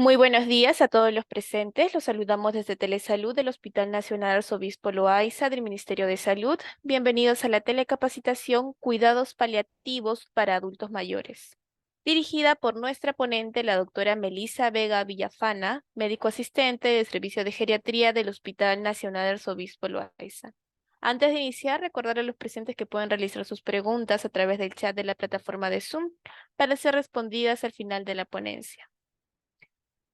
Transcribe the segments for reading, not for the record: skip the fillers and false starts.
Muy buenos días a todos los presentes. Los saludamos desde Telesalud del Hospital Nacional Arzobispo Loaiza del Ministerio de Salud. Bienvenidos a la telecapacitación Cuidados Paliativos para Adultos Mayores, dirigida por nuestra ponente, la doctora Melissa Vega Villafana, médico asistente del Servicio de Geriatría del Hospital Nacional Arzobispo Loaiza. Antes de iniciar, recordar a los presentes que pueden realizar sus preguntas a través del chat de la plataforma de Zoom para ser respondidas al final de la ponencia.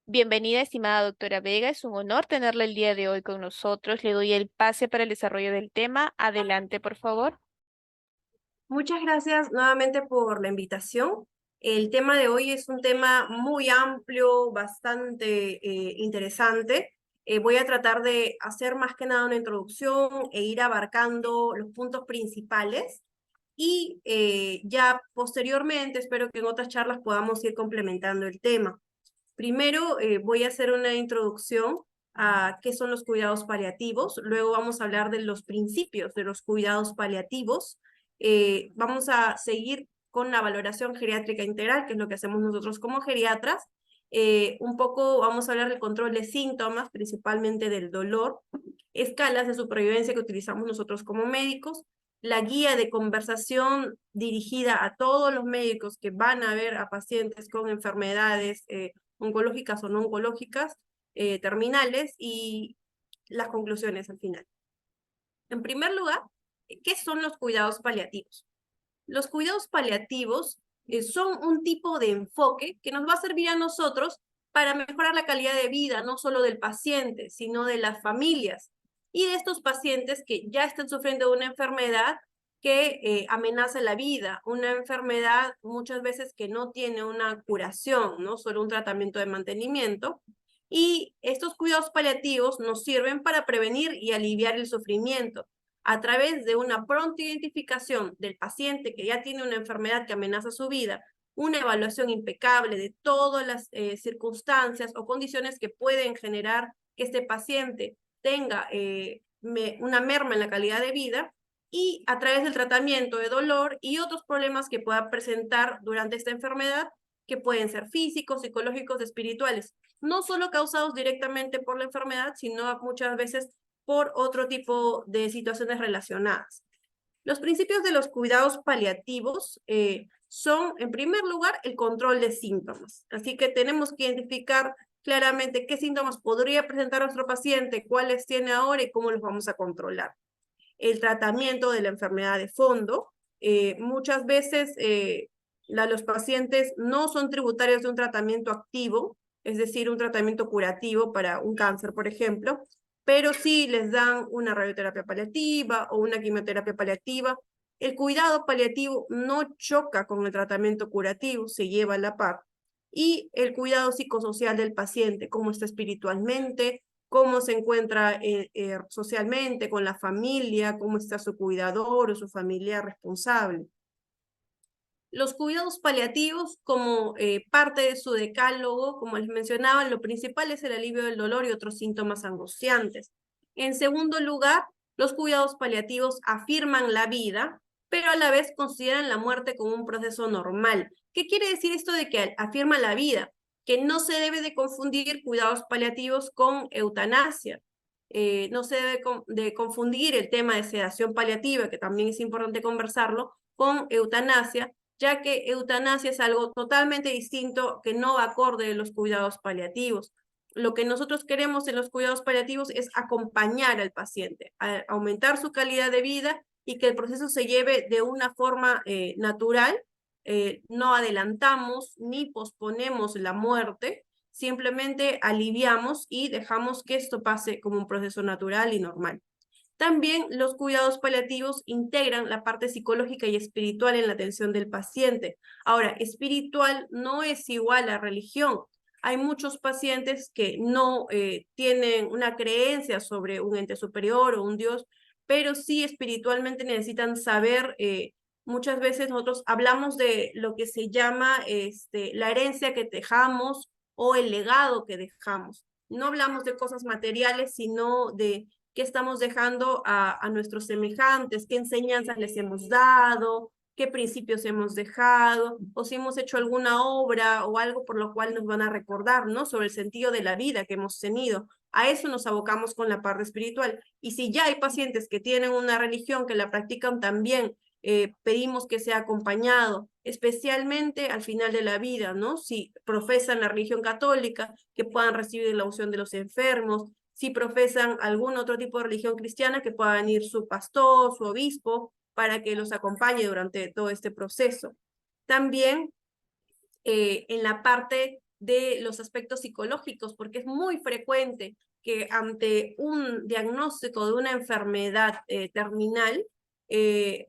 Bienvenida, estimada doctora Vega. Es un honor tenerla el día de hoy con nosotros. Le doy el pase para el desarrollo del tema. Adelante, por favor. Muchas gracias nuevamente por la invitación. El tema de hoy es un tema muy amplio, bastante interesante. Voy a tratar de hacer más que nada una introducción e ir abarcando los puntos principales y ya posteriormente espero que en otras charlas podamos ir complementando el tema. Primero voy a hacer una introducción a qué son los cuidados paliativos, luego vamos a hablar de los principios de los cuidados paliativos, vamos a seguir con la valoración geriátrica integral, que es lo que hacemos nosotros como geriatras, un poco vamos a hablar del control de síntomas, principalmente del dolor, escalas de supervivencia que utilizamos nosotros como médicos, la guía de conversación dirigida a todos los médicos que van a ver a pacientes con enfermedades oncológicas o no oncológicas, terminales, y las conclusiones al final. En primer lugar, ¿qué son los cuidados paliativos? Los cuidados paliativos son un tipo de enfoque que nos va a servir a nosotros para mejorar la calidad de vida, no solo del paciente, sino de las familias y de estos pacientes que ya están sufriendo de una enfermedad que amenaza la vida, una enfermedad muchas veces que no tiene una curación, ¿no? Solo un tratamiento de mantenimiento. Y estos cuidados paliativos nos sirven para prevenir y aliviar el sufrimiento a través de una pronta identificación del paciente que ya tiene una enfermedad que amenaza su vida, una evaluación impecable de todas las circunstancias o condiciones que pueden generar que este paciente tenga una merma en la calidad de vida, y a través del tratamiento de dolor y otros problemas que pueda presentar durante esta enfermedad, que pueden ser físicos, psicológicos, espirituales, no solo causados directamente por la enfermedad, sino muchas veces por otro tipo de situaciones relacionadas. Los principios de los cuidados paliativos son, en primer lugar, el control de síntomas. Así que tenemos que identificar claramente qué síntomas podría presentar nuestro paciente, cuáles tiene ahora y cómo los vamos a controlar. El tratamiento de la enfermedad de fondo. Muchas veces los pacientes no son tributarios de un tratamiento activo, es decir, un tratamiento curativo para un cáncer, por ejemplo, pero sí les dan una radioterapia paliativa o una quimioterapia paliativa. El cuidado paliativo no choca con el tratamiento curativo, se lleva a la par. Y el cuidado psicosocial del paciente, cómo está espiritualmente, cómo se encuentra socialmente con la familia, cómo está su cuidador o su familiar responsable. Los cuidados paliativos, como parte de su decálogo, como les mencionaba, lo principal es el alivio del dolor y otros síntomas angustiantes. En segundo lugar, los cuidados paliativos afirman la vida, pero a la vez consideran la muerte como un proceso normal. ¿Qué quiere decir esto de que afirma la vida? Que no se debe de confundir cuidados paliativos con eutanasia. No se debe de confundir el tema de sedación paliativa, que también es importante conversarlo, con eutanasia, ya que eutanasia es algo totalmente distinto que no va acorde de los cuidados paliativos. Lo que nosotros queremos en los cuidados paliativos es acompañar al paciente, aumentar su calidad de vida y que el proceso se lleve de una forma natural. No adelantamos ni posponemos la muerte, simplemente aliviamos y dejamos que esto pase como un proceso natural y normal. También los cuidados paliativos integran la parte psicológica y espiritual en la atención del paciente. Ahora, espiritual no es igual a religión. Hay muchos pacientes que no tienen una creencia sobre un ente superior o un Dios, pero sí espiritualmente necesitan saber. Muchas veces nosotros hablamos de lo que se llama la herencia que dejamos o el legado que dejamos. No hablamos de cosas materiales, sino de qué estamos dejando a nuestros semejantes, qué enseñanzas les hemos dado, qué principios hemos dejado, o si hemos hecho alguna obra o algo por lo cual nos van a recordar, ¿no? Sobre el sentido de la vida que hemos tenido. A eso nos abocamos con la parte espiritual. Y si ya hay pacientes que tienen una religión, que la practican también, pedimos que sea acompañado, especialmente al final de la vida, ¿no? Si profesan la religión católica, que puedan recibir la unción de los enfermos, si profesan algún otro tipo de religión cristiana, que pueda venir su pastor, su obispo, para que los acompañe durante todo este proceso. También en la parte de los aspectos psicológicos, porque es muy frecuente que ante un diagnóstico de una enfermedad terminal eh,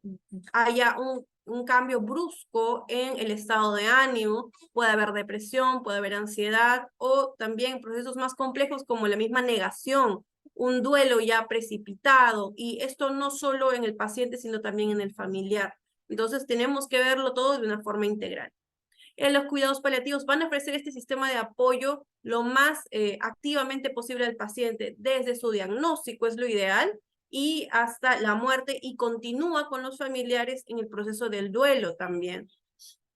haya un cambio brusco en el estado de ánimo, puede haber depresión, puede haber ansiedad o también procesos más complejos como la misma negación, un duelo ya precipitado, y esto no solo en el paciente, sino también en el familiar. Entonces tenemos que verlo todo de una forma integral. Los cuidados paliativos van a ofrecer este sistema de apoyo lo más activamente posible al paciente, desde su diagnóstico es lo ideal y hasta la muerte, y continúa con los familiares en el proceso del duelo también.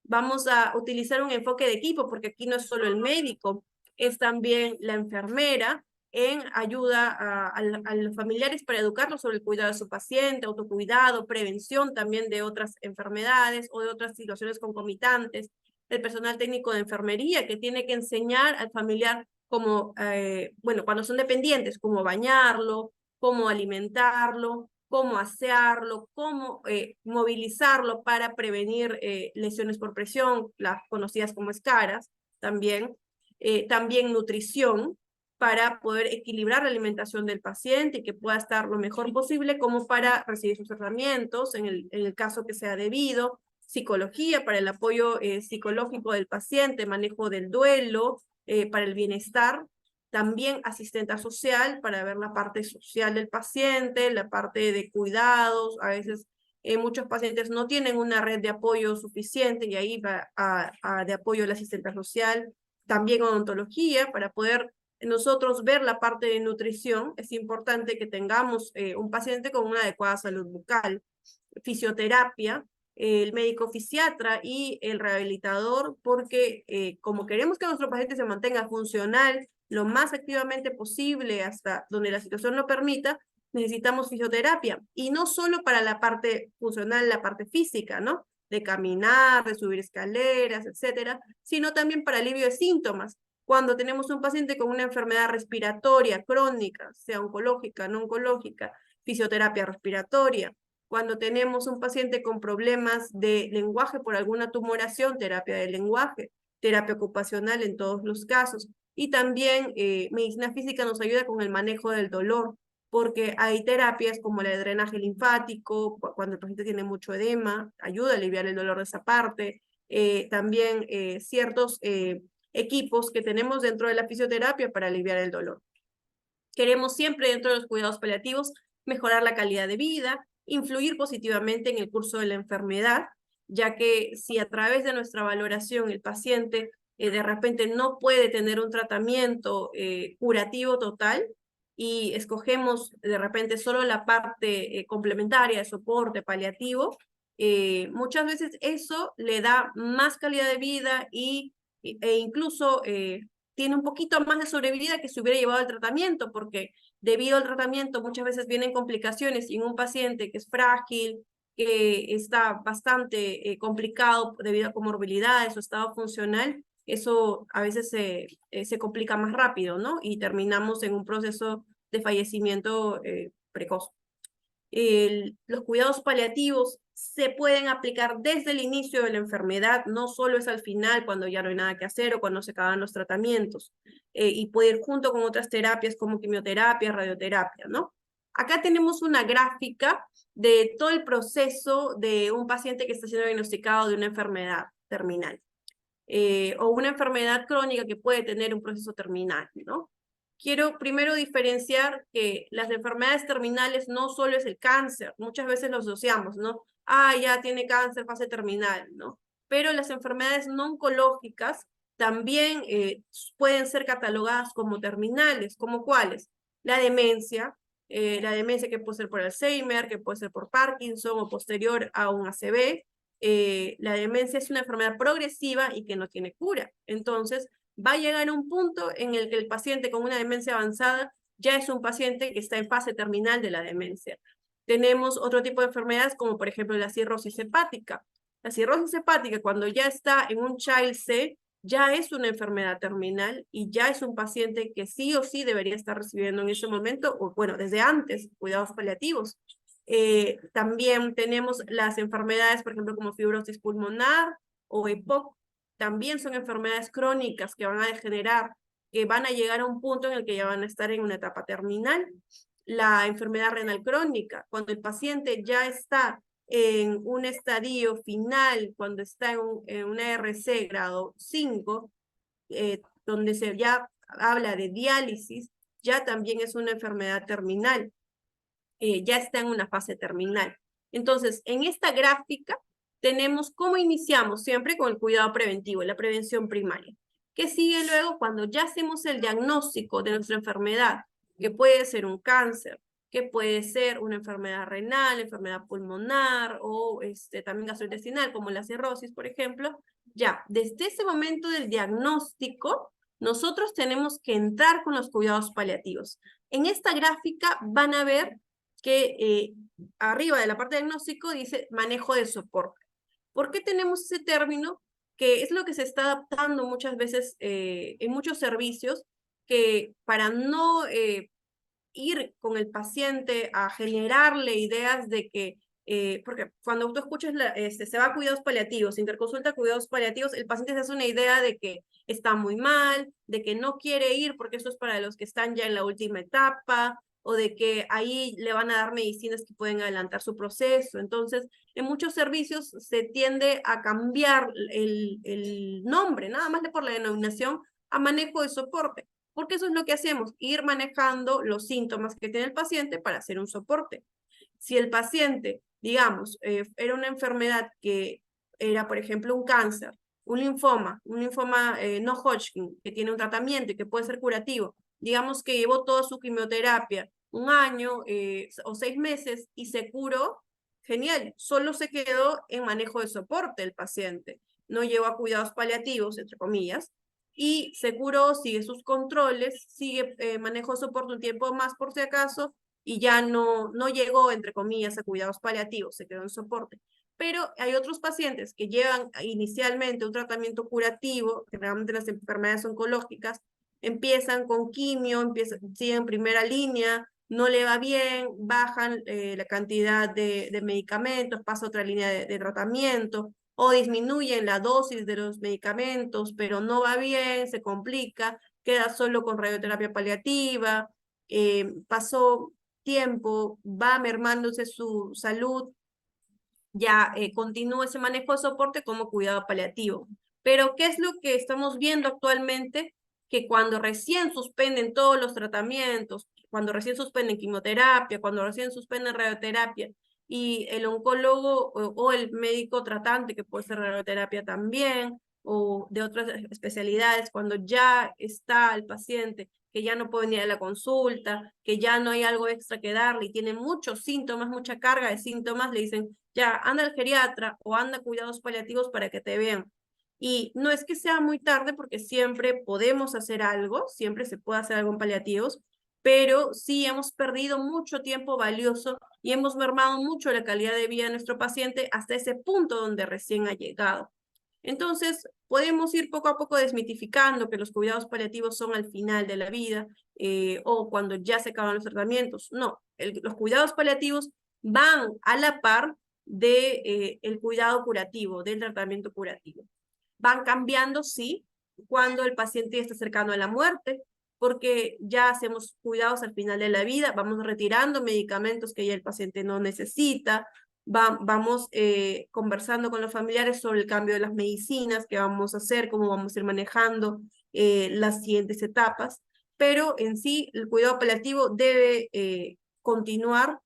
Vamos a utilizar un enfoque de equipo, porque aquí no es solo el médico, es también la enfermera en ayuda a los familiares para educarlos sobre el cuidado de su paciente, autocuidado, prevención también de otras enfermedades o de otras situaciones concomitantes. El personal técnico de enfermería que tiene que enseñar al familiar cómo, bueno, cuando son dependientes, cómo bañarlo, cómo alimentarlo, cómo asearlo, cómo movilizarlo para prevenir lesiones por presión, las conocidas como escaras, también, también nutrición, para poder equilibrar la alimentación del paciente y que pueda estar lo mejor posible como para recibir sus tratamientos en el caso que sea debido, psicología para el apoyo psicológico del paciente, manejo del duelo, para el bienestar, también asistente social para ver la parte social del paciente, la parte de cuidados. A veces muchos pacientes no tienen una red de apoyo suficiente y ahí va de apoyo el asistente social. También odontología para poder nosotros ver la parte de nutrición. Es importante que tengamos un paciente con una adecuada salud bucal. Fisioterapia, el médico fisiatra y el rehabilitador, porque como queremos que nuestro paciente se mantenga funcional lo más activamente posible hasta donde la situación lo permita, necesitamos fisioterapia. Y no solo para la parte funcional, la parte física, ¿no? De caminar, de subir escaleras, etcétera, sino también para alivio de síntomas. Cuando tenemos un paciente con una enfermedad respiratoria crónica, sea oncológica, no oncológica, fisioterapia respiratoria. Cuando tenemos un paciente con problemas de lenguaje por alguna tumoración, terapia de lenguaje, terapia ocupacional en todos los casos. Y también medicina física nos ayuda con el manejo del dolor, porque hay terapias como la de drenaje linfático, cuando el paciente tiene mucho edema, ayuda a aliviar el dolor de esa parte. También ciertos equipos que tenemos dentro de la fisioterapia para aliviar el dolor. Queremos siempre dentro de los cuidados paliativos mejorar la calidad de vida, influir positivamente en el curso de la enfermedad, ya que si a través de nuestra valoración el paciente de repente no puede tener un tratamiento curativo total y escogemos de repente solo la parte complementaria de soporte paliativo, muchas veces eso le da más calidad de vida e incluso tiene un poquito más de sobrevida que si hubiera llevado el tratamiento, porque debido al tratamiento muchas veces vienen complicaciones y en un paciente que es frágil, que está bastante complicado debido a comorbilidades, su estado funcional, eso a veces se complica más rápido, ¿no? Y terminamos en un proceso de fallecimiento precoz. Los cuidados paliativos se pueden aplicar desde el inicio de la enfermedad, no solo es al final cuando ya no hay nada que hacer o cuando se acaban los tratamientos, y puede ir junto con otras terapias como quimioterapia, radioterapia, ¿no? Acá tenemos una gráfica de todo el proceso de un paciente que está siendo diagnosticado de una enfermedad terminal o una enfermedad crónica que puede tener un proceso terminal, ¿no? Quiero primero diferenciar que las enfermedades terminales no solo es el cáncer, muchas veces lo asociamos, ¿no? Ah, ya tiene cáncer, fase terminal, ¿no? Pero las enfermedades no oncológicas también pueden ser catalogadas como terminales, ¿como cuáles? La demencia que puede ser por Alzheimer, que puede ser por Parkinson o posterior a un ACV, la demencia es una enfermedad progresiva y que no tiene cura. Entonces, va a llegar a un punto en el que el paciente con una demencia avanzada ya es un paciente que está en fase terminal de la demencia. Tenemos otro tipo de enfermedades como por ejemplo la cirrosis hepática. La cirrosis hepática cuando ya está en un child C ya es una enfermedad terminal y ya es un paciente que sí o sí debería estar recibiendo en ese momento, o bueno, desde antes, cuidados paliativos. También tenemos las enfermedades, por ejemplo, como fibrosis pulmonar o EPOC, también son enfermedades crónicas que van a degenerar, que van a llegar a un punto en el que ya van a estar en una etapa terminal. La enfermedad renal crónica, cuando el paciente ya está en un estadio final, cuando está en una RC grado 5, donde se ya habla de diálisis, ya también es una enfermedad terminal, ya está en una fase terminal. Entonces, en esta gráfica tenemos cómo iniciamos siempre con el cuidado preventivo, la prevención primaria. ¿Qué sigue luego cuando ya hacemos el diagnóstico de nuestra enfermedad? Que puede ser un cáncer, que puede ser una enfermedad renal, enfermedad pulmonar o también gastrointestinal, como la cirrosis, por ejemplo. Ya, desde ese momento del diagnóstico, nosotros tenemos que entrar con los cuidados paliativos. En esta gráfica van a ver que arriba de la parte de diagnóstico dice manejo de soporte. ¿Por qué tenemos ese término? Que es lo que se está adaptando muchas veces en muchos servicios, que para no ir con el paciente a generarle ideas de que, porque cuando tú escuchas, se va a cuidados paliativos, interconsulta cuidados paliativos, el paciente se hace una idea de que está muy mal, de que no quiere ir porque eso es para los que están ya en la última etapa, o de que ahí le van a dar medicinas que pueden adelantar su proceso. Entonces, en muchos servicios se tiende a cambiar el nombre, nada más de por la denominación, a manejo de soporte, porque eso es lo que hacemos, ir manejando los síntomas que tiene el paciente para hacer un soporte. Si el paciente, digamos, era una enfermedad que era, por ejemplo, un cáncer, un linfoma no Hodgkin, que tiene un tratamiento y que puede ser curativo, digamos que llevó toda su quimioterapia un año o 6 meses y se curó, genial, solo se quedó en manejo de soporte el paciente, no llevó a cuidados paliativos, entre comillas, y se curó, sigue sus controles, sigue manejo de soporte un tiempo más por si acaso, y ya no llegó, entre comillas, a cuidados paliativos, se quedó en soporte. Pero hay otros pacientes que llevan inicialmente un tratamiento curativo, generalmente las enfermedades oncológicas, empiezan con quimio, siguen en primera línea, no le va bien, bajan la cantidad de medicamentos, pasa a otra línea de tratamiento, o disminuyen la dosis de los medicamentos, pero no va bien, se complica, queda solo con radioterapia paliativa, pasó tiempo, va mermándose su salud, ya continúa ese manejo de soporte como cuidado paliativo. Pero, ¿qué es lo que estamos viendo actualmente? Que cuando recién suspenden todos los tratamientos, cuando recién suspenden quimioterapia, cuando recién suspenden radioterapia, y el oncólogo o el médico tratante, que puede ser radioterapia también, o de otras especialidades, cuando ya está el paciente que ya no puede venir a la consulta, que ya no hay algo extra que darle y tiene muchos síntomas, mucha carga de síntomas, le dicen, ya, anda al geriatra o anda a cuidados paliativos para que te vean. Y no es que sea muy tarde porque siempre podemos hacer algo, siempre se puede hacer algo en paliativos, pero sí hemos perdido mucho tiempo valioso y hemos mermado mucho la calidad de vida de nuestro paciente hasta ese punto donde recién ha llegado. Entonces, podemos ir poco a poco desmitificando que los cuidados paliativos son al final de la vida o cuando ya se acaban los tratamientos. No, los cuidados paliativos van a la par de, el cuidado curativo, del tratamiento curativo. Van cambiando, sí, cuando el paciente está cercano a la muerte, porque ya hacemos cuidados al final de la vida, vamos retirando medicamentos que ya el paciente no necesita, vamos conversando con los familiares sobre el cambio de las medicinas que vamos a hacer, cómo vamos a ir manejando las siguientes etapas, pero en sí el cuidado paliativo debe continuar,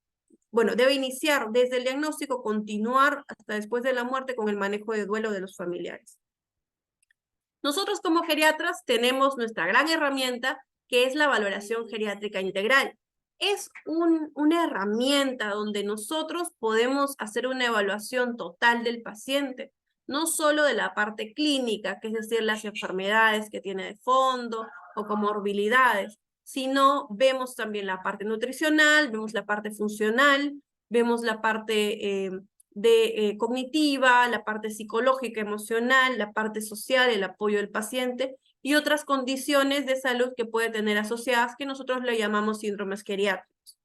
bueno, debe iniciar desde el diagnóstico, continuar hasta después de la muerte con el manejo de duelo de los familiares. Nosotros como geriatras tenemos nuestra gran herramienta que es la valoración geriátrica integral. es una herramienta donde nosotros podemos hacer una evaluación total del paciente, no solo de la parte clínica, que es decir, las enfermedades que tiene de fondo o comorbilidades, sino vemos también la parte nutricional, vemos la parte funcional, vemos la parte cognitiva, la parte psicológica, emocional, la parte social, el apoyo del paciente y otras condiciones de salud que puede tener asociadas que nosotros le llamamos síndromes geriátricos.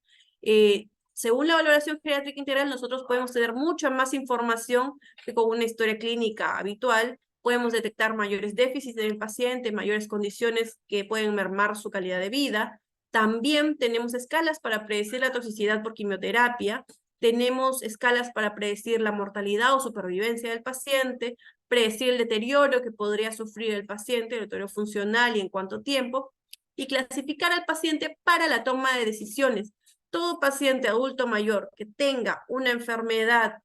Según la valoración geriátrica integral, nosotros podemos tener mucha más información que con una historia clínica habitual. Podemos detectar mayores déficits en el paciente, mayores condiciones que pueden mermar su calidad de vida. También tenemos escalas para predecir la toxicidad por quimioterapia. Tenemos escalas para predecir la mortalidad o supervivencia del paciente, predecir el deterioro que podría sufrir el paciente, el deterioro funcional y en cuánto tiempo, y clasificar al paciente para la toma de decisiones. Todo paciente adulto mayor que tenga una enfermedad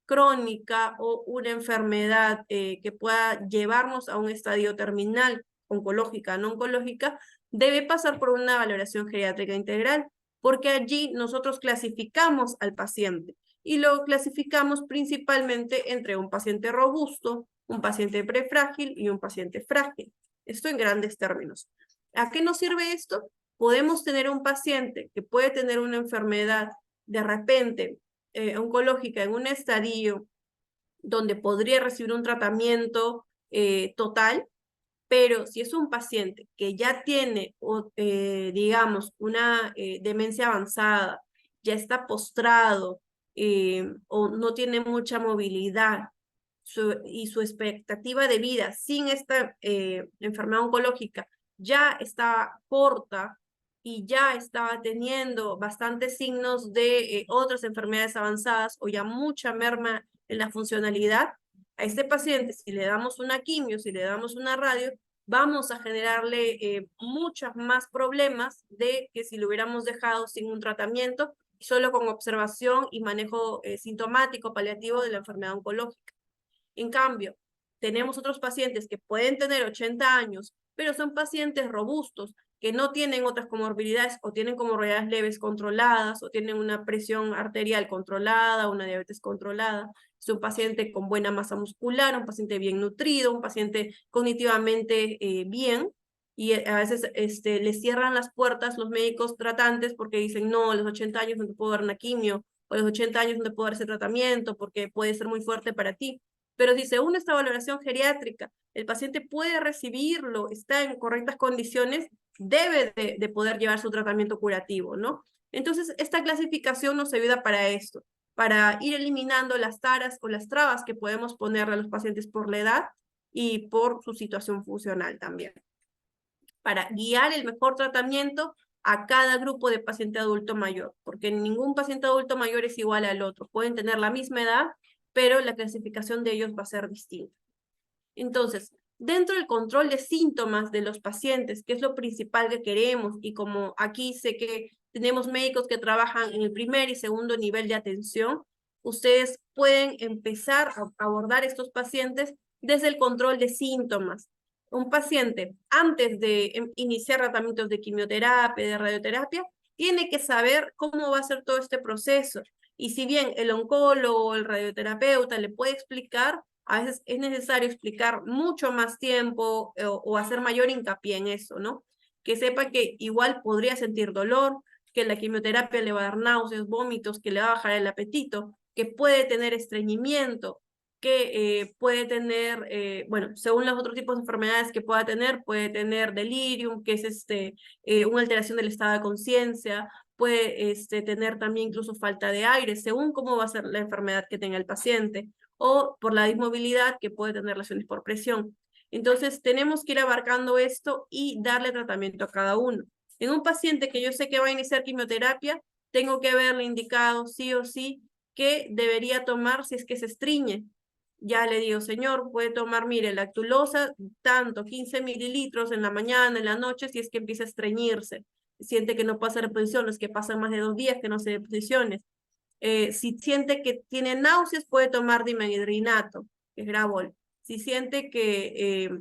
crónica o una enfermedad que pueda llevarnos a un estadio terminal, oncológica, no oncológica, debe pasar por una valoración geriátrica integral, porque allí nosotros clasificamos al paciente y lo clasificamos principalmente entre un paciente robusto, un paciente prefrágil y un paciente frágil. Esto en grandes términos. ¿A qué nos sirve esto? Podemos tener un paciente que puede tener una enfermedad de repente oncológica en un estadio donde podría recibir un tratamiento total, pero si es un paciente que ya tiene, digamos, una demencia avanzada, ya está postrado o no tiene mucha movilidad y su expectativa de vida sin esta enfermedad oncológica ya está corta y ya estaba teniendo bastantes signos de otras enfermedades avanzadas o ya mucha merma en la funcionalidad, a este paciente, si le damos una quimio, si le damos una radio, vamos a generarle muchos más problemas de que si lo hubiéramos dejado sin un tratamiento, solo con observación y manejo sintomático paliativo de la enfermedad oncológica. En cambio, tenemos otros pacientes que pueden tener 80 años, pero son pacientes robustos, que no tienen otras comorbilidades o tienen comorbilidades leves controladas o tienen una presión arterial controlada, una diabetes controlada. Es un paciente con buena masa muscular, un paciente bien nutrido, un paciente cognitivamente bien. Y a veces les cierran las puertas los médicos tratantes porque dicen, no, a los 80 años no te puedo dar una quimio, o a los 80 años no te puedo dar ese tratamiento porque puede ser muy fuerte para ti. Pero si según esta valoración geriátrica, el paciente puede recibirlo, está en correctas condiciones, debe de poder llevar su tratamiento curativo, ¿no? Entonces, esta clasificación nos ayuda para esto, para ir eliminando las taras o las trabas que podemos ponerle a los pacientes por la edad y por su situación funcional también, para guiar el mejor tratamiento a cada grupo de paciente adulto mayor, porque ningún paciente adulto mayor es igual al otro. Pueden tener la misma edad, pero la clasificación de ellos va a ser distinta. Entonces, dentro del control de síntomas de los pacientes, que es lo principal que queremos, y como aquí sé que tenemos médicos que trabajan en el primer y segundo nivel de atención, ustedes pueden empezar a abordar estos pacientes desde el control de síntomas. Un paciente, antes de iniciar tratamientos de quimioterapia, de radioterapia, tiene que saber cómo va a ser todo este proceso. Y si bien el oncólogo o el radioterapeuta le puede explicar, a veces es necesario explicar mucho más tiempo o hacer mayor hincapié en eso, ¿no? Que sepa que igual podría sentir dolor, que la quimioterapia le va a dar náuseas, vómitos, que le va a bajar el apetito, que puede tener estreñimiento, que puede tener, bueno, según los otros tipos de enfermedades que puede tener delirium, que es una alteración del estado de conciencia, puede tener también incluso falta de aire, según cómo va a ser la enfermedad que tenga el paciente, o por la dismovilidad que puede tener lesiones por presión. Entonces, tenemos que ir abarcando esto y darle tratamiento a cada uno. En un paciente que yo sé que va a iniciar quimioterapia, tengo que haberle indicado sí o sí que debería tomar si es que se estriñe. Ya le digo, señor, puede tomar, mire, lactulosa, tanto, 15 mililitros en la mañana, en la noche, si es que empieza a estreñirse. Siente que no puede hacer reposiciones, que pasan más de 2 días que no se reposiciones. Si siente que tiene náuseas, puede tomar dimenhidrinato, que es Gravol. Si siente que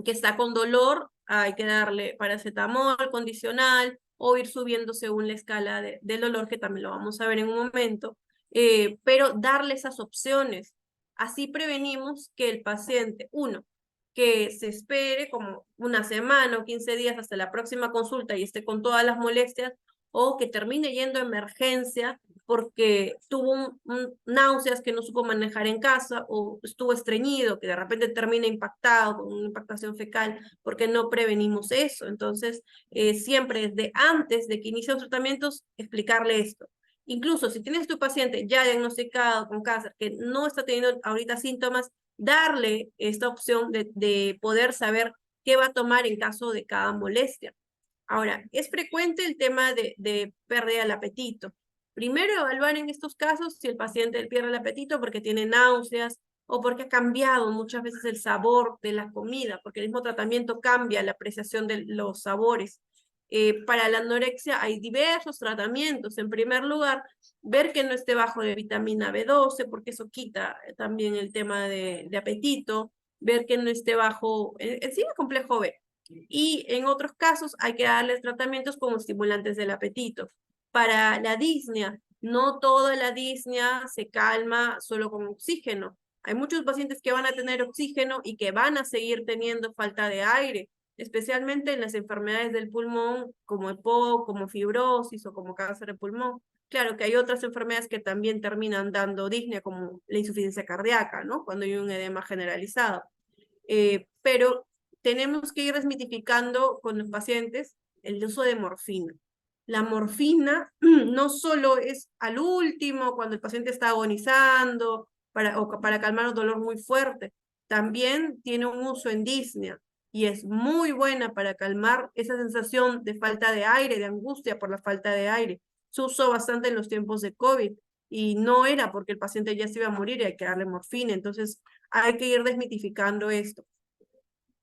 está con dolor, hay que darle paracetamol condicional, o ir subiendo según la escala del dolor, que también lo vamos a ver en un momento, pero darle esas opciones. Así prevenimos que el paciente, uno, que se espere como una semana o 15 días hasta la próxima consulta y esté con todas las molestias, o que termine yendo a emergencia porque tuvo náuseas que no supo manejar en casa, o estuvo estreñido, que de repente termina impactado con una impactación fecal, porque no prevenimos eso. Entonces, siempre desde antes de que inicie los tratamientos, explicarle esto. Incluso si tienes tu paciente ya diagnosticado con cáncer, que no está teniendo ahorita síntomas, darle esta opción de poder saber qué va a tomar en caso de cada molestia. Ahora, es frecuente el tema de pérdida del apetito. Primero, evaluar en estos casos si el paciente pierde el apetito porque tiene náuseas o porque ha cambiado muchas veces el sabor de la comida, porque el mismo tratamiento cambia la apreciación de los sabores. Para la anorexia hay diversos tratamientos. En primer lugar, ver que no esté bajo de vitamina B12, porque eso quita también el tema de apetito. Ver que no esté bajo enzima complejo B. Y en otros casos hay que darles tratamientos como estimulantes del apetito. Para la disnea, no toda la disnea se calma solo con oxígeno. Hay muchos pacientes que van a tener oxígeno y que van a seguir teniendo falta de aire, especialmente en las enfermedades del pulmón como EPOC, como fibrosis o como cáncer de pulmón. Claro que hay otras enfermedades que también terminan dando disnea, como la insuficiencia cardíaca, ¿no? Cuando hay un edema generalizado. Pero tenemos que ir desmitificando con los pacientes el uso de morfina. La morfina no solo es al último, cuando el paciente está agonizando, o para calmar un dolor muy fuerte, también tiene un uso en disnea y es muy buena para calmar esa sensación de falta de aire, de angustia por la falta de aire. Se usó bastante en los tiempos de COVID y no era porque el paciente ya se iba a morir y hay que darle morfina. Entonces hay que ir desmitificando esto.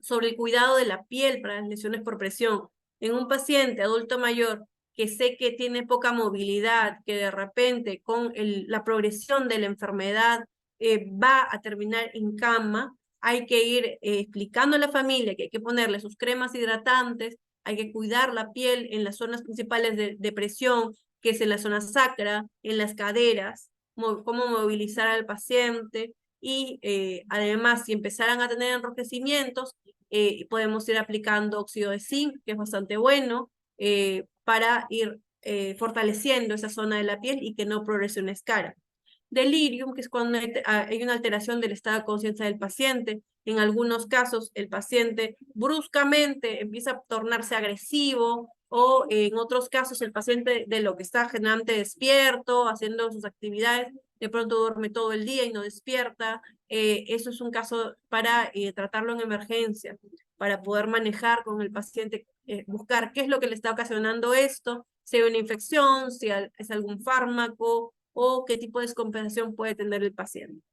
Sobre el cuidado de la piel para las lesiones por presión. En un paciente adulto mayor que sé que tiene poca movilidad, que de repente con la progresión de la enfermedad va a terminar en cama, hay que ir explicando a la familia que hay que ponerle sus cremas hidratantes, hay que cuidar la piel en las zonas principales de presión, que es en la zona sacra, en las caderas, cómo movilizar al paciente, y además si empezaran a tener enrojecimientos, podemos ir aplicando óxido de zinc, que es bastante bueno, para ir fortaleciendo esa zona de la piel y que no progrese una escara. Delirium, que es cuando hay una alteración del estado de conciencia del paciente. En algunos casos, el paciente bruscamente empieza a tornarse agresivo, o en otros casos, el paciente de lo que está generalmente despierto, haciendo sus actividades, de pronto duerme todo el día y no despierta. Eso es un caso para tratarlo en emergencia, para poder manejar con el paciente, buscar qué es lo que le está ocasionando esto, si hay una infección, si es algún fármaco, o qué tipo de descompensación puede tener el paciente.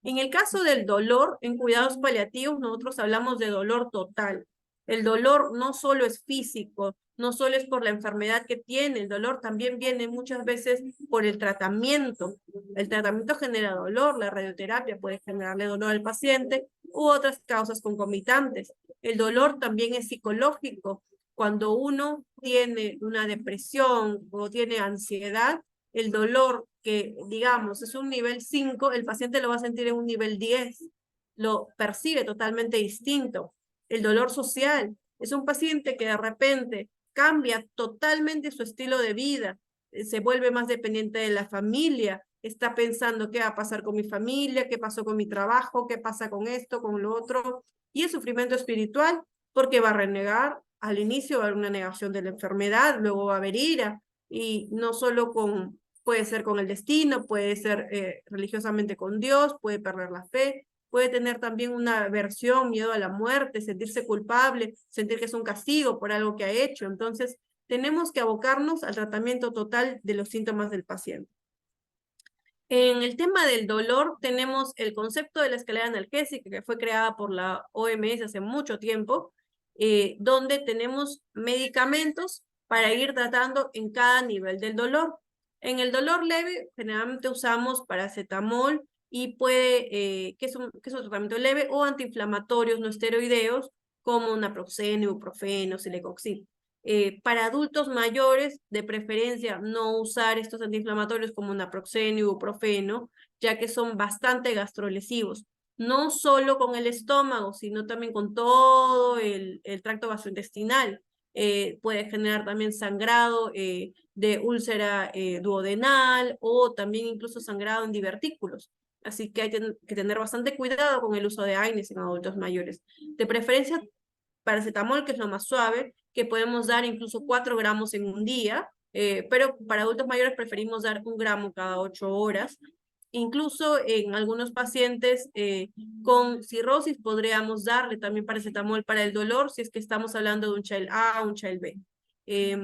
En el caso del dolor, en cuidados paliativos, nosotros hablamos de dolor total. El dolor no solo es físico, no solo es por la enfermedad que tiene, el dolor también viene muchas veces por el tratamiento. El tratamiento genera dolor, la radioterapia puede generarle dolor al paciente u otras causas concomitantes. El dolor también es psicológico. Cuando uno tiene una depresión o tiene ansiedad, el dolor que, digamos, es un nivel 5, el paciente lo va a sentir en un nivel 10, lo percibe totalmente distinto. El dolor social es un paciente que de repente cambia totalmente su estilo de vida, se vuelve más dependiente de la familia, está pensando qué va a pasar con mi familia, qué pasó con mi trabajo, qué pasa con esto, con lo otro, y el sufrimiento espiritual, porque va a renegar, al inicio va a haber una negación de la enfermedad, luego va a haber ira, y no solo puede ser con el destino, puede ser religiosamente con Dios, puede perder la fe, puede tener también una aversión, miedo a la muerte, sentirse culpable, sentir que es un castigo por algo que ha hecho. Entonces, tenemos que abocarnos al tratamiento total de los síntomas del paciente. En el tema del dolor, tenemos el concepto de la escalera analgésica, que fue creada por la OMS hace mucho tiempo, donde tenemos medicamentos para ir tratando en cada nivel del dolor. En el dolor leve, generalmente usamos paracetamol y que es un tratamiento leve, o antiinflamatorios no esteroideos, como naproxeno, ibuprofeno, celecoxib. Para adultos mayores, de preferencia, no usar estos antiinflamatorios como naproxeno y ibuprofeno, ya que son bastante gastrolesivos, no solo con el estómago, sino también con todo el tracto gastrointestinal. Puede generar también sangrado de úlcera duodenal o también incluso sangrado en divertículos. Así que hay que tener bastante cuidado con el uso de AINES en adultos mayores. De preferencia, paracetamol, que es lo más suave, que podemos dar incluso 4 gramos en un día, pero para adultos mayores preferimos dar 1 gramo cada 8 horas. Incluso en algunos pacientes con cirrosis podríamos darle también paracetamol para el dolor si es que estamos hablando de un child A o un child B. Eh,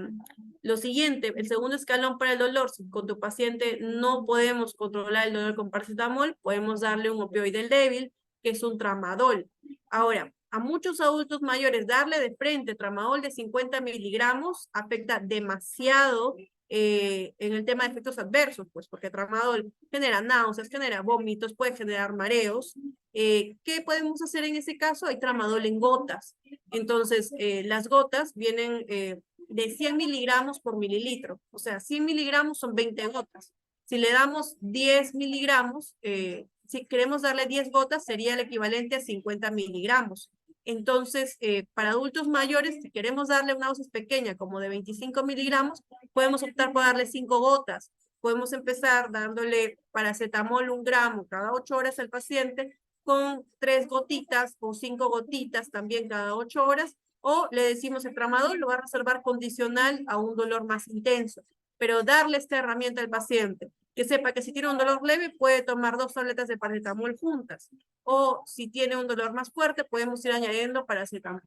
lo siguiente, el segundo escalón para el dolor, si con tu paciente no podemos controlar el dolor con paracetamol, podemos darle un opioide débil, que es un tramadol. Ahora, a muchos adultos mayores darle de frente tramadol de 50 miligramos afecta demasiado en el tema de efectos adversos, pues porque tramadol genera náuseas, genera vómitos, puede generar mareos. ¿Qué podemos hacer en ese caso? Hay tramadol en gotas. Entonces, las gotas vienen de 100 miligramos por mililitro. O sea, 100 miligramos son 20 gotas. Si le damos 10 miligramos, si queremos darle 10 gotas, sería el equivalente a 50 miligramos. Entonces, para adultos mayores, si queremos darle una dosis pequeña, como de 25 miligramos, podemos optar por darle 5 gotas. Podemos empezar dándole paracetamol 1 gramo cada 8 horas al paciente, con 3 gotitas o 5 gotitas también cada 8 horas, o le decimos el tramadol lo va a reservar condicional a un dolor más intenso. Pero darle esta herramienta al paciente, que sepa que si tiene un dolor leve puede tomar 2 tabletas de paracetamol juntas, o si tiene un dolor más fuerte podemos ir añadiendo paracetamol,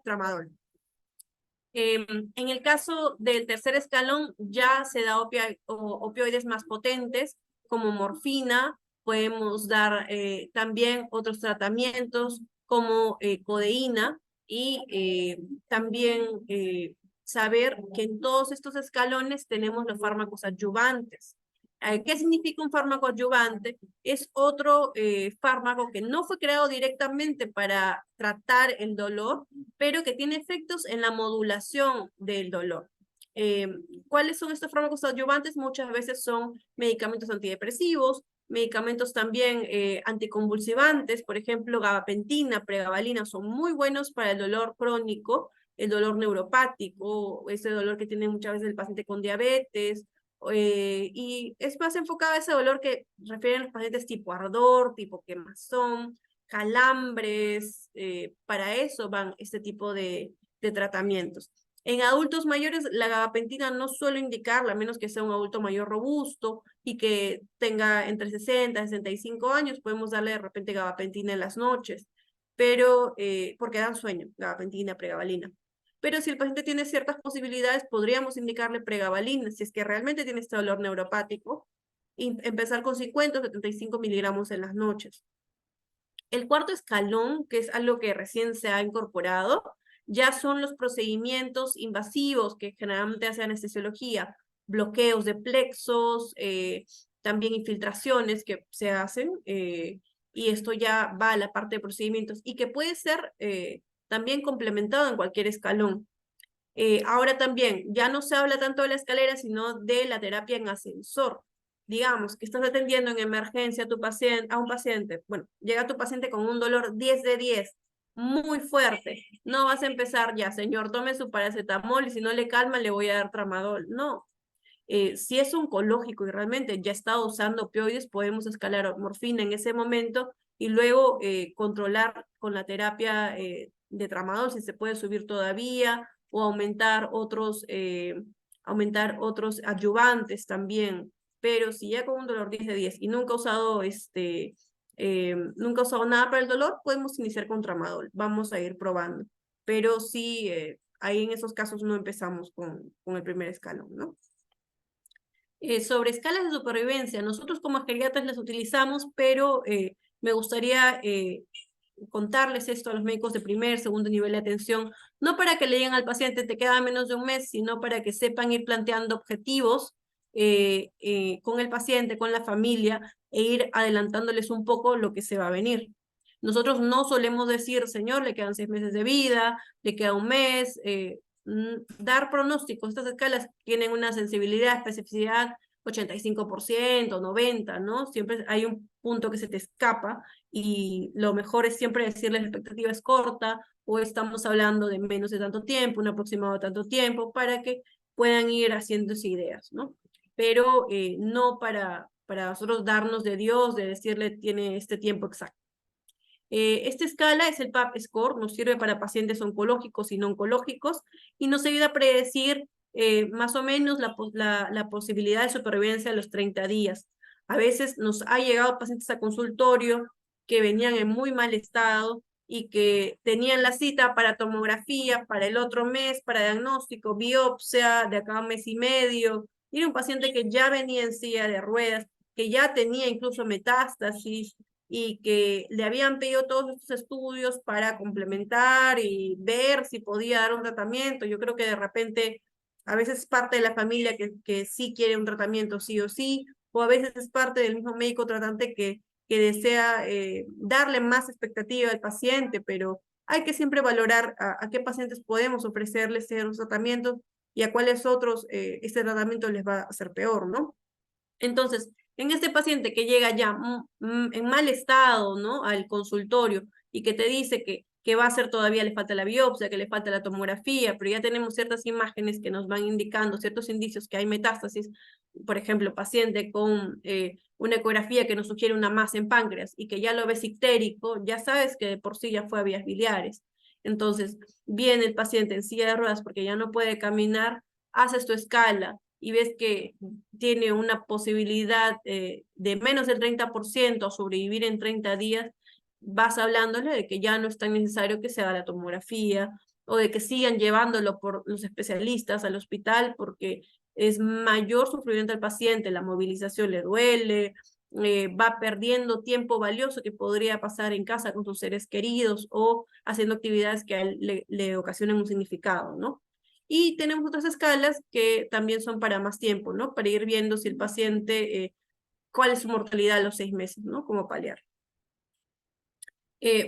tramadol. En el caso del tercer escalón ya se da opioides más potentes como morfina, podemos dar también otros tratamientos como codeína y también saber que en todos estos escalones tenemos los fármacos adyuvantes. ¿Qué significa un fármaco adyuvante? Es otro fármaco que no fue creado directamente para tratar el dolor, pero que tiene efectos en la modulación del dolor. Eh, ¿Cuáles son estos fármacos adyuvantes? Muchas veces son medicamentos antidepresivos, medicamentos también anticonvulsivantes, por ejemplo, gabapentina, pregabalina, son muy buenos para el dolor crónico, el dolor neuropático, ese dolor que tiene muchas veces el paciente con diabetes, y es más enfocado a ese dolor que refieren los pacientes tipo ardor, tipo quemazón, calambres, para eso van este tipo de tratamientos. En adultos mayores, la gabapentina no suelo indicarla, a menos que sea un adulto mayor robusto y que tenga entre 60 y 65 años, podemos darle de repente gabapentina en las noches, pero porque dan sueño, gabapentina, pregabalina. Pero si el paciente tiene ciertas posibilidades, podríamos indicarle pregabalina, si es que realmente tiene este dolor neuropático, y empezar con 50 o 75 miligramos en las noches. El cuarto escalón, que es algo que recién se ha incorporado, ya son los procedimientos invasivos que generalmente hace anestesiología, bloqueos de plexos, también infiltraciones que se hacen, y esto ya va a la parte de procedimientos y que puede ser también complementado en cualquier escalón. Ahora también, ya no se habla tanto de la escalera, sino de la terapia en ascensor. Digamos que estás atendiendo en emergencia a, a un paciente, bueno, llega tu paciente con un dolor 10 de 10, muy fuerte. No vas a empezar ya, señor, tome su paracetamol y si no le calma le voy a dar tramadol. No. Si es oncológico y realmente ya está usando opioides, podemos escalar morfina en ese momento y luego controlar con la terapia de tramadol si se puede subir todavía o aumentar otros adyuvantes también. Pero si ya con un dolor 10 de 10 y nunca ha usado nunca ha usado nada para el dolor, podemos iniciar con tramadol. Vamos a ir probando. Pero sí, ahí en esos casos no empezamos con el primer escalón, ¿no? Sobre escalas de supervivencia, nosotros como geriatras las utilizamos, pero me gustaría contarles esto a los médicos de primer, segundo nivel de atención, no para que le digan al paciente te queda menos de un mes, sino para que sepan ir planteando objetivos con el paciente, con la familia, e ir adelantándoles un poco lo que se va a venir. Nosotros no solemos decir, señor, le quedan 6 meses de vida, le queda un mes, dar pronósticos. Estas escalas tienen una sensibilidad, especificidad 85%, 90%, ¿no? Siempre hay un punto que se te escapa y lo mejor es siempre decirle la expectativa es corta o estamos hablando de menos de tanto tiempo, un aproximado de tanto tiempo, para que puedan ir haciéndose ideas, ¿no? Pero no para nosotros darnos de Dios, de decirle tiene este tiempo exacto. Esta escala es el PAP score, nos sirve para pacientes oncológicos y no oncológicos y nos ayuda a predecir más o menos la posibilidad de supervivencia a los 30 días. A veces nos ha llegado pacientes a consultorio que venían en muy mal estado y que tenían la cita para tomografía para el otro mes, para diagnóstico, biopsia de acá a un mes y medio. Y era un paciente que ya venía en silla de ruedas, que ya tenía incluso metástasis, y que le habían pedido todos estos estudios para complementar y ver si podía dar un tratamiento. Yo creo que de repente a veces es parte de la familia que sí quiere un tratamiento sí o sí, o a veces es parte del mismo médico tratante que desea darle más expectativa al paciente, pero hay que siempre valorar a qué pacientes podemos ofrecerles ciertos tratamientos y a cuáles otros este tratamiento les va a hacer peor, ¿no? Entonces, en este paciente que llega ya en mal estado, ¿no? Al consultorio y que te dice que va a hacer todavía, le falta la biopsia, que le falta la tomografía, pero ya tenemos ciertas imágenes que nos van indicando ciertos indicios que hay metástasis, por ejemplo, paciente con una ecografía que nos sugiere una masa en páncreas y que ya lo ves ictérico, ya sabes que de por sí ya fue a vías biliares. Entonces, viene el paciente en silla de ruedas porque ya no puede caminar, haces tu escala y ves que tiene una posibilidad de menos del 30% a sobrevivir en 30 días, vas hablándole de que ya no es tan necesario que se haga la tomografía o de que sigan llevándolo por los especialistas al hospital porque es mayor sufrimiento al paciente, la movilización le duele, va perdiendo tiempo valioso que podría pasar en casa con sus seres queridos o haciendo actividades que a él le ocasionen un significado, ¿no? Y tenemos otras escalas que también son para más tiempo, ¿no? Para ir viendo si el paciente, cuál es su mortalidad a los 6 meses, ¿no? Como paliar.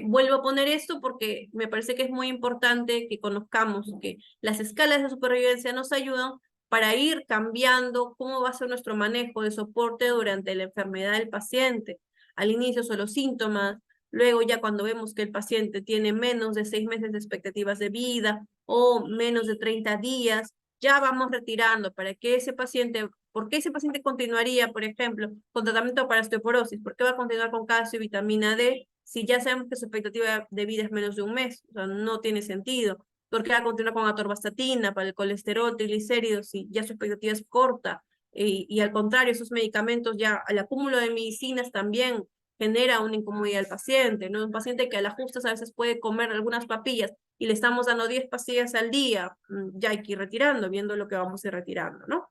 Vuelvo a poner esto porque me parece que es muy importante que conozcamos que las escalas de supervivencia nos ayudan para ir cambiando cómo va a ser nuestro manejo de soporte durante la enfermedad del paciente. Al inicio son los síntomas, luego ya cuando vemos que el paciente tiene menos de 6 meses de expectativas de vida o menos de 30 días, ya vamos retirando para que ese paciente, ¿por qué ese paciente continuaría, por ejemplo, con tratamiento para osteoporosis? ¿Por qué va a continuar con calcio y vitamina D si ya sabemos que su expectativa de vida es menos de un mes? O sea, no tiene sentido. ¿Por qué va a continuar con atorvastatina para el colesterol, triglicéridos, si ya su expectativa es corta? Y al contrario, esos medicamentos ya, al acúmulo de medicinas también genera una incomodidad al paciente, ¿no? Un paciente que a la justa a veces puede comer algunas papillas y le estamos dando 10 pastillas al día, ya hay que ir retirando, viendo lo que vamos a ir retirando, ¿no?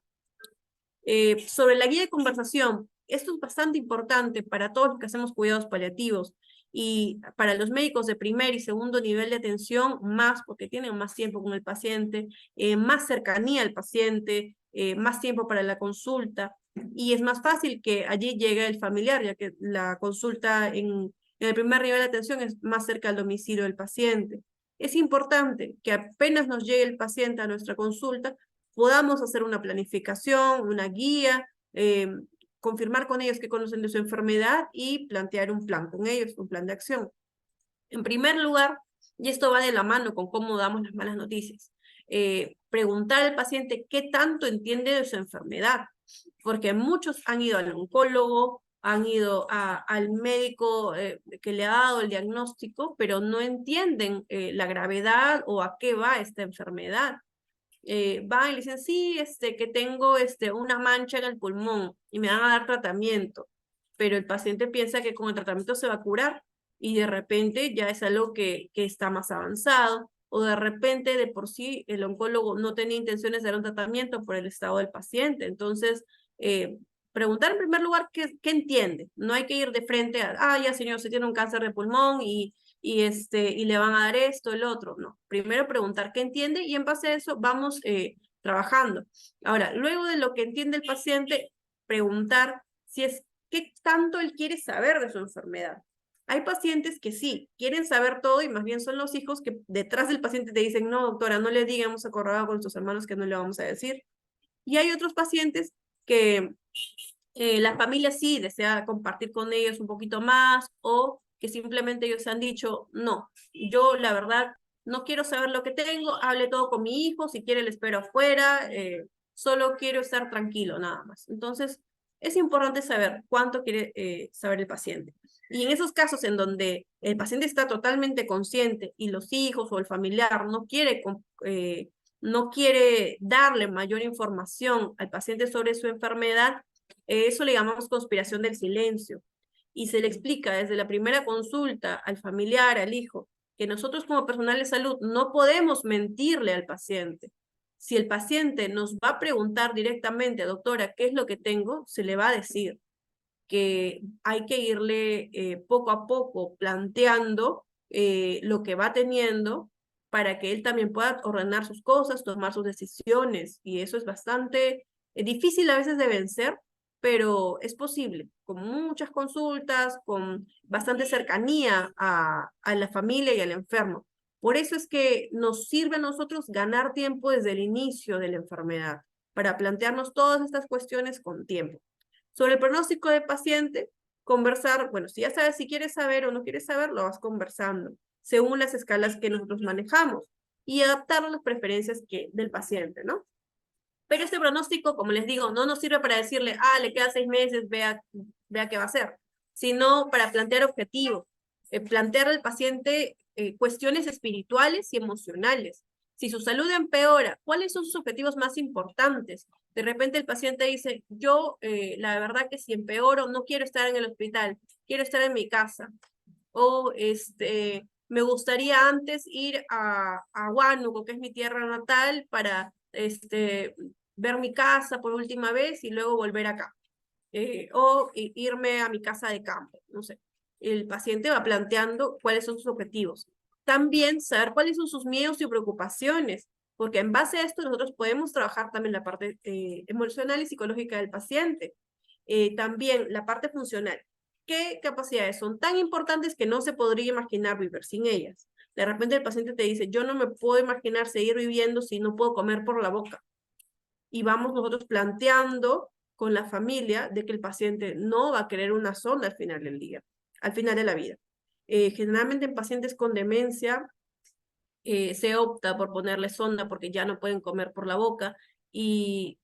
Sobre la guía de conversación, esto es bastante importante para todos los que hacemos cuidados paliativos y para los médicos de primer y segundo nivel de atención, más porque tienen más tiempo con el paciente, más cercanía al paciente, más tiempo para la consulta y es más fácil que allí llegue el familiar, ya que la consulta en el primer nivel de atención es más cerca al domicilio del paciente. Es importante que apenas nos llegue el paciente a nuestra consulta, podamos hacer una planificación, una guía, confirmar con ellos que conocen de su enfermedad y plantear un plan con ellos, un plan de acción. En primer lugar, y esto va de la mano con cómo damos las malas noticias, preguntar al paciente qué tanto entiende de su enfermedad, porque muchos han ido al oncólogo, han ido al médico que le ha dado el diagnóstico, pero no entienden la gravedad o a qué va esta enfermedad. Van y le dicen, sí, que tengo una mancha en el pulmón y me van a dar tratamiento, pero el paciente piensa que con el tratamiento se va a curar y de repente ya es algo que está más avanzado o de repente de por sí el oncólogo no tenía intenciones de dar un tratamiento por el estado del paciente. Entonces, preguntar en primer lugar qué entiende. No hay que ir de frente a, ya señor, se tiene un cáncer de pulmón y le van a dar esto, el otro. No, primero preguntar qué entiende y en base a eso vamos trabajando. Ahora, luego de lo que entiende el paciente, preguntar si es qué tanto él quiere saber de su enfermedad. Hay pacientes que sí, quieren saber todo y más bien son los hijos que detrás del paciente te dicen, no, doctora, no le diga, hemos acordado con sus hermanos que no le vamos a decir. Y hay otros pacientes que la familia sí desea compartir con ellos un poquito más o que simplemente ellos han dicho, no, yo la verdad no quiero saber lo que tengo, hable todo con mi hijo, si quiere le espero afuera, solo quiero estar tranquilo, nada más. Entonces, es importante saber cuánto quiere saber el paciente. Y en esos casos en donde el paciente está totalmente consciente y los hijos o el familiar no quiere darle mayor información al paciente sobre su enfermedad, eso le llamamos conspiración del silencio. Y se le explica desde la primera consulta al familiar, al hijo, que nosotros como personal de salud no podemos mentirle al paciente. Si el paciente nos va a preguntar directamente, doctora, ¿qué es lo que tengo? Se le va a decir que hay que irle poco a poco planteando lo que va teniendo para que él también pueda ordenar sus cosas, tomar sus decisiones. Y eso es bastante difícil a veces de vencer, pero es posible, con muchas consultas, con bastante cercanía a la familia y al enfermo. Por eso es que nos sirve a nosotros ganar tiempo desde el inicio de la enfermedad, para plantearnos todas estas cuestiones con tiempo. Sobre el pronóstico del paciente, conversar, bueno, si ya sabes si quieres saber o no quieres saber, lo vas conversando, según las escalas que nosotros manejamos y adaptar a las preferencias del paciente, ¿no? Pero este pronóstico, como les digo, no nos sirve para decirle, le queda 6 meses, vea qué va a hacer, sino para plantear objetivos, plantear al paciente cuestiones espirituales y emocionales. Si su salud empeora, ¿cuáles son sus objetivos más importantes? De repente el paciente dice, yo la verdad que si empeoro no quiero estar en el hospital, quiero estar en mi casa. O me gustaría antes ir a Huánuco, que es mi tierra natal, para ver mi casa por última vez y luego volver acá. O irme a mi casa de campo, no sé. El paciente va planteando cuáles son sus objetivos. También saber cuáles son sus miedos y preocupaciones, porque en base a esto nosotros podemos trabajar también la parte emocional y psicológica del paciente. También la parte funcional. ¿Qué capacidades son tan importantes que no se podría imaginar vivir sin ellas? De repente el paciente te dice, yo no me puedo imaginar seguir viviendo si no puedo comer por la boca. Y vamos nosotros planteando con la familia de que el paciente no va a querer una sonda al final del día, al final de la vida. Generalmente en pacientes con demencia se opta por ponerle sonda porque ya no pueden comer por la boca y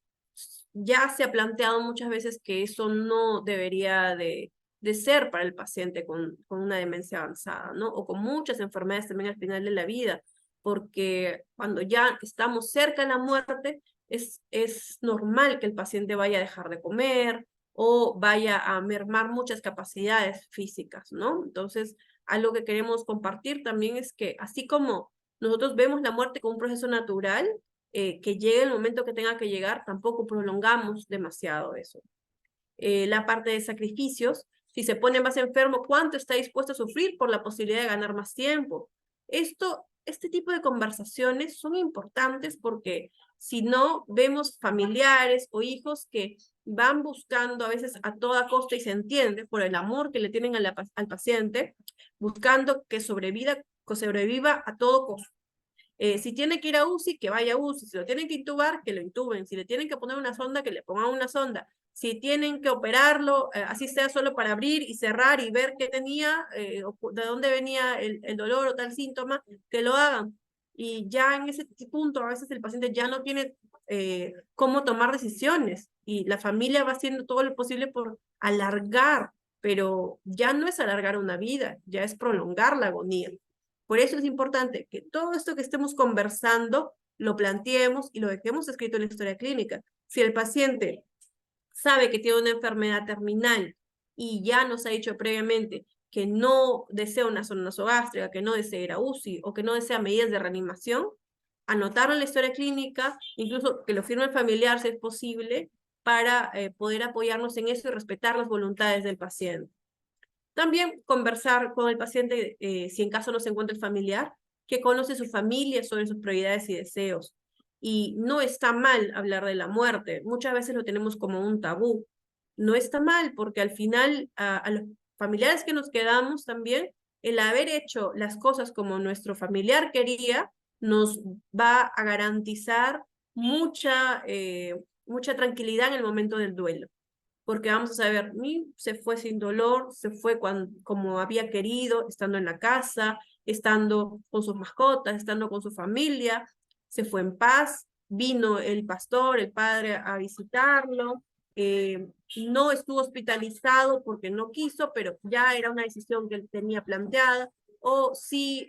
ya se ha planteado muchas veces que eso no debería de ser para el paciente con una demencia avanzada, ¿no? O con muchas enfermedades también al final de la vida, porque cuando ya estamos cerca de la muerte, es normal que el paciente vaya a dejar de comer o vaya a mermar muchas capacidades físicas, ¿no? Entonces, algo que queremos compartir también es que así como nosotros vemos la muerte como un proceso natural, que llegue el momento que tenga que llegar, tampoco prolongamos demasiado eso. La parte de sacrificios, si se pone más enfermo, ¿cuánto está dispuesto a sufrir por la posibilidad de ganar más tiempo? Este tipo de conversaciones son importantes porque si no, vemos familiares o hijos que van buscando a veces a toda costa y se entiende por el amor que le tienen al paciente, buscando que sobreviva a todo costo. Si tiene que ir a UCI, que vaya a UCI. Si lo tienen que intubar, que lo intuben. Si le tienen que poner una sonda, que le pongan una sonda. Si tienen que operarlo, así sea solo para abrir y cerrar y ver qué tenía, de dónde venía el dolor o tal síntoma, que lo hagan. Y ya en ese punto, a veces el paciente ya no tiene cómo tomar decisiones y la familia va haciendo todo lo posible por alargar, pero ya no es alargar una vida, ya es prolongar la agonía. Por eso es importante que todo esto que estemos conversando lo planteemos y lo dejemos escrito en la historia clínica. Si el paciente sabe que tiene una enfermedad terminal y ya nos ha dicho previamente que no desea una sonda nasogástrica, que no desea ir a UCI o que no desea medidas de reanimación, anotarlo en la historia clínica, incluso que lo firme el familiar si es posible, para poder apoyarnos en eso y respetar las voluntades del paciente. También conversar con el paciente, si en caso no se encuentra el familiar, que conoce su familia sobre sus prioridades y deseos. Y no está mal hablar de la muerte. Muchas veces lo tenemos como un tabú. No está mal porque al final familiares que nos quedamos también, el haber hecho las cosas como nuestro familiar quería, nos va a garantizar mucha tranquilidad en el momento del duelo, porque vamos a saber, se fue sin dolor, se fue como había querido, estando en la casa, estando con sus mascotas, estando con su familia, se fue en paz, vino el pastor, el padre a visitarlo, no estuvo hospitalizado porque no quiso, pero ya era una decisión que él tenía planteada, o sí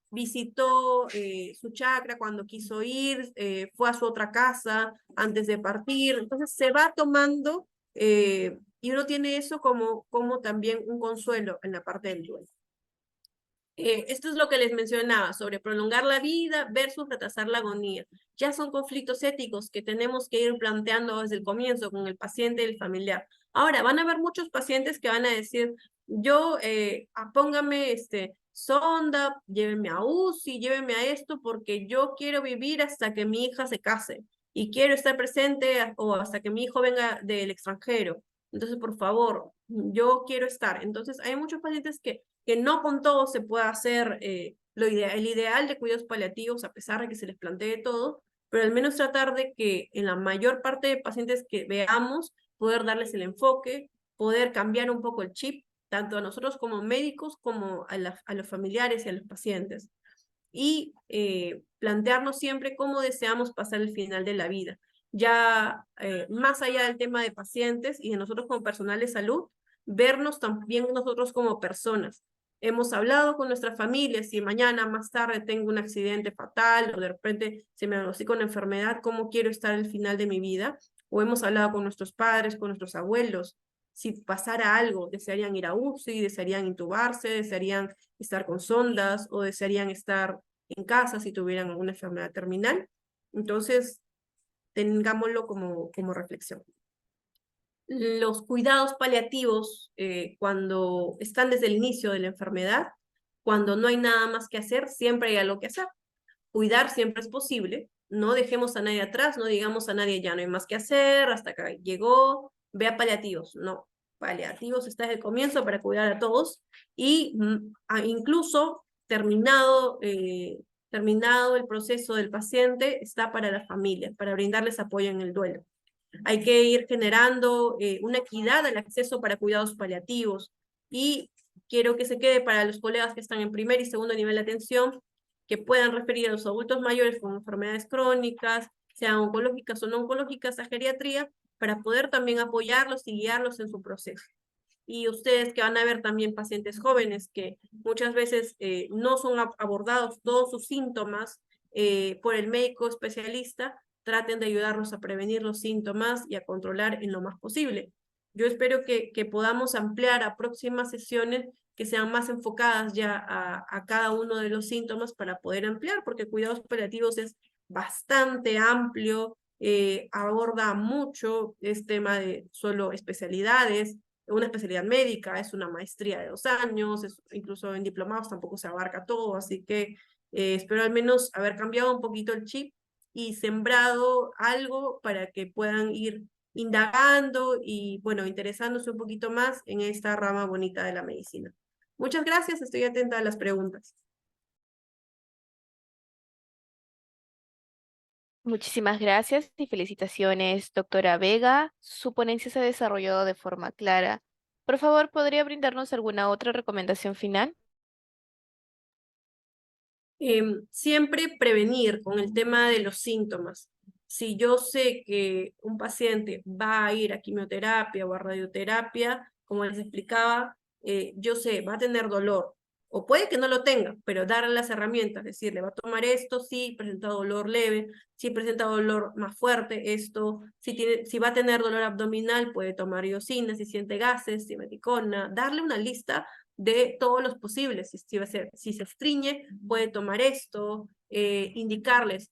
visitó su chakra cuando quiso ir, fue a su otra casa antes de partir, entonces se va tomando y uno tiene eso como también un consuelo en la parte del duelo. Esto es lo que les mencionaba sobre prolongar la vida versus retrasar la agonía. Ya son conflictos éticos que tenemos que ir planteando desde el comienzo con el paciente y el familiar. Ahora, van a haber muchos pacientes que van a decir, yo, póngame sonda, llévenme a UCI, llévenme a esto, porque yo quiero vivir hasta que mi hija se case y quiero estar presente o hasta que mi hijo venga del extranjero. Entonces, por favor, yo quiero estar. Entonces, hay muchos pacientes que no con todo se pueda hacer el ideal de cuidados paliativos, a pesar de que se les plantee todo, pero al menos tratar de que en la mayor parte de pacientes que veamos, poder darles el enfoque, poder cambiar un poco el chip, tanto a nosotros como médicos, como a los familiares y a los pacientes. Y plantearnos siempre cómo deseamos pasar el final de la vida. Ya más allá del tema de pacientes y de nosotros como personal de salud, vernos también nosotros como personas. Hemos hablado con nuestra familia, si mañana más tarde tengo un accidente fatal o de repente se me diagnostica una enfermedad, ¿cómo quiero estar al final de mi vida? O hemos hablado con nuestros padres, con nuestros abuelos, si pasara algo, desearían ir a UCI, desearían intubarse, desearían estar con sondas o desearían estar en casa si tuvieran alguna enfermedad terminal. Entonces, tengámoslo como reflexión. Los cuidados paliativos, cuando están desde el inicio de la enfermedad, cuando no hay nada más que hacer, siempre hay algo que hacer. Cuidar siempre es posible, no dejemos a nadie atrás, no digamos a nadie ya no hay más que hacer, hasta acá llegó, vea paliativos. No, paliativos está desde el comienzo para cuidar a todos y incluso terminado el proceso del paciente, está para la familia, para brindarles apoyo en el duelo. Hay que ir generando una equidad al acceso para cuidados paliativos y quiero que se quede para los colegas que están en primer y segundo nivel de atención, que puedan referir a los adultos mayores con enfermedades crónicas, sean oncológicas o no oncológicas, a geriatría, para poder también apoyarlos y guiarlos en su proceso. Y ustedes que van a ver también pacientes jóvenes que muchas veces no son abordados todos sus síntomas por el médico especialista, traten de ayudarlos a prevenir los síntomas y a controlar en lo más posible. Yo espero que podamos ampliar a próximas sesiones que sean más enfocadas ya a cada uno de los síntomas para poder ampliar, porque cuidados paliativos es bastante amplio, aborda mucho, es tema de solo especialidades, una especialidad médica, es una maestría de 2 años, incluso en diplomados tampoco se abarca todo, así que espero al menos haber cambiado un poquito el chip y sembrado algo para que puedan ir indagando y, bueno, interesándose un poquito más en esta rama bonita de la medicina. Muchas gracias, estoy atenta a las preguntas. Muchísimas gracias y felicitaciones, doctora Vega. Su ponencia se ha desarrollado de forma clara. Por favor, ¿podría brindarnos alguna otra recomendación final? Siempre prevenir con el tema de los síntomas. Si yo sé que un paciente va a ir a quimioterapia o a radioterapia, como les explicaba, yo sé, va a tener dolor, o puede que no lo tenga, pero darle las herramientas, decirle, va a tomar esto, si presenta dolor leve, si presenta dolor más fuerte, esto, si va a tener dolor abdominal, puede tomar iosina, si siente gases, simeticona, darle una lista de todos los posibles. Si se estriñe, puede tomar esto, indicarles,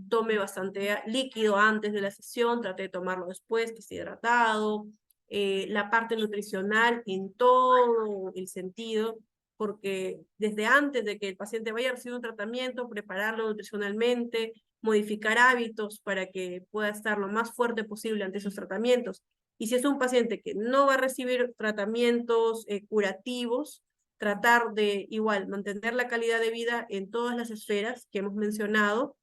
tome bastante líquido antes de la sesión, trate de tomarlo después, que esté hidratado, la parte nutricional en todo el sentido, porque desde antes de que el paciente vaya a recibir un tratamiento, prepararlo nutricionalmente, modificar hábitos para que pueda estar lo más fuerte posible ante esos tratamientos. Y si es un paciente que no va a recibir tratamientos curativos, tratar de igual mantener la calidad de vida en todas las esferas que hemos mencionado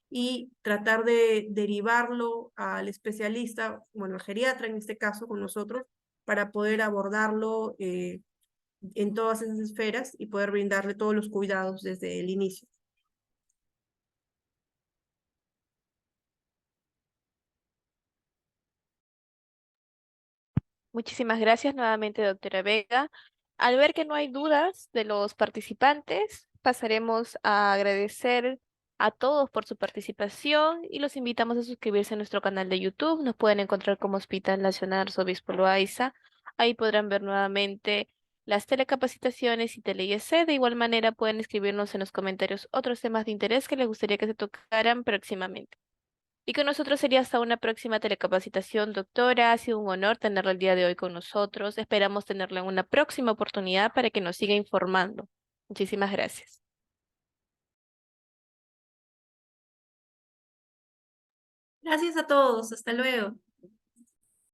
y tratar de derivarlo al especialista, bueno, al geriatra en este caso con nosotros, para poder abordarlo en todas esas esferas y poder brindarle todos los cuidados desde el inicio. Muchísimas gracias nuevamente, doctora Vega. Al ver que no hay dudas de los participantes, pasaremos a agradecer a todos por su participación y los invitamos a suscribirse a nuestro canal de YouTube. Nos pueden encontrar como Hospital Nacional Arzobispo Loaiza. Ahí podrán ver nuevamente las telecapacitaciones y tele-IEC. De igual manera, pueden escribirnos en los comentarios otros temas de interés que les gustaría que se tocaran próximamente. Y con nosotros sería hasta una próxima telecapacitación, doctora. Ha sido un honor tenerla el día de hoy con nosotros. Esperamos tenerla en una próxima oportunidad para que nos siga informando. Muchísimas gracias. Gracias a todos, hasta luego.